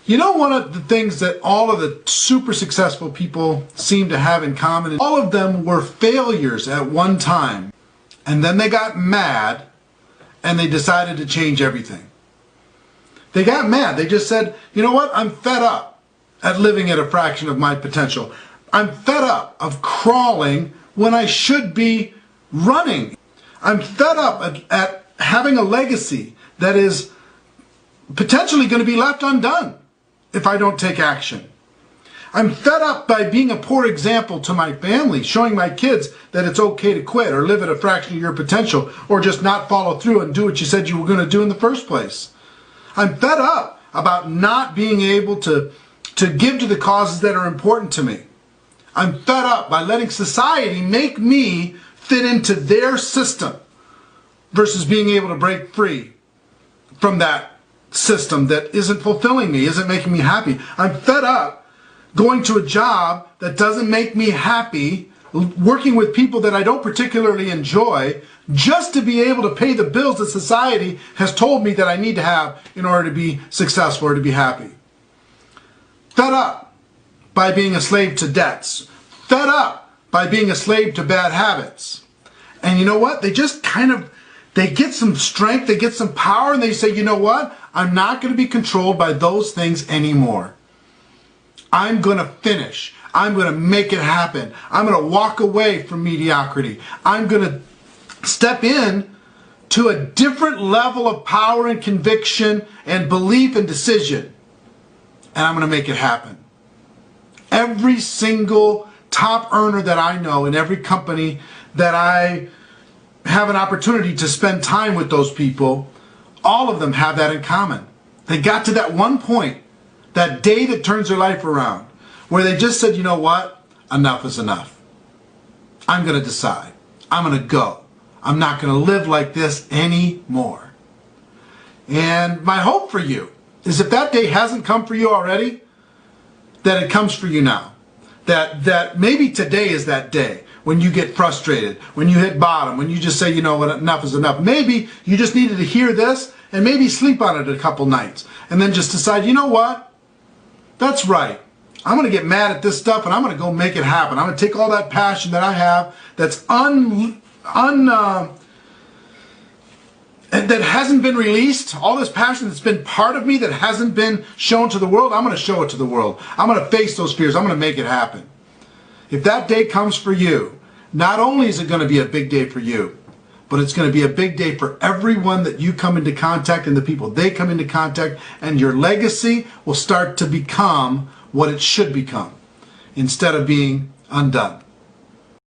You know, one of the things that all of the super successful people seem to have in common, all of them were failures at one time. And then they got mad and they decided to change everything. They got mad. They just said, you know what? I'm fed up at living at a fraction of my potential. I'm fed up of crawling when I should be running. I'm fed up at having a legacy that is potentially going to be left undone if I don't take action. I'm fed up by being a poor example to my family, showing my kids that it's okay to quit or live at a fraction of your potential or just not follow through and do what you said you were going to do in the first place. I'm fed up about not being able to give to the causes that are important to me. I'm fed up by letting society make me fit into their system versus being able to break free from that system that isn't fulfilling me, isn't making me happy. I'm fed up going to a job that doesn't make me happy, working with people that I don't particularly enjoy, just to be able to pay the bills that society has told me that I need to have in order to be successful or to be happy. Fed up by being a slave to debts. Fed up by being a slave to bad habits. And you know what? They just they get some strength, they get some power, and they say, you know what? I'm not going to be controlled by those things anymore. I'm going to finish. I'm going to make it happen. I'm going to walk away from mediocrity. I'm going to step in to a different level of power and conviction and belief and decision. And I'm going to make it happen. Every single top earner that I know in every company that I have an opportunity to spend time with those people, all of them have that in common. They got to that one point, that day that turns their life around, where they just said, you know what? Enough is enough. I'm going to decide. I'm going to go. I'm not going to live like this anymore. And my hope for you is if that day hasn't come for you already, that it comes for you now. That maybe today is that day when you get frustrated, when you hit bottom, when you just say, you know what, enough is enough. Maybe you just needed to hear this and maybe sleep on it a couple nights and then just decide, you know what, that's right. I'm going to get mad at this stuff and I'm going to go make it happen. I'm going to take all that passion that I have that's that hasn't been released, all this passion that's been part of me that hasn't been shown to the world, I'm going to show it to the world. I'm going to face those fears. I'm going to make it happen. If that day comes for you, not only is it going to be a big day for you, but it's going to be a big day for everyone that you come into contact and the people they come into contact, and your legacy will start to become what it should become instead of being undone.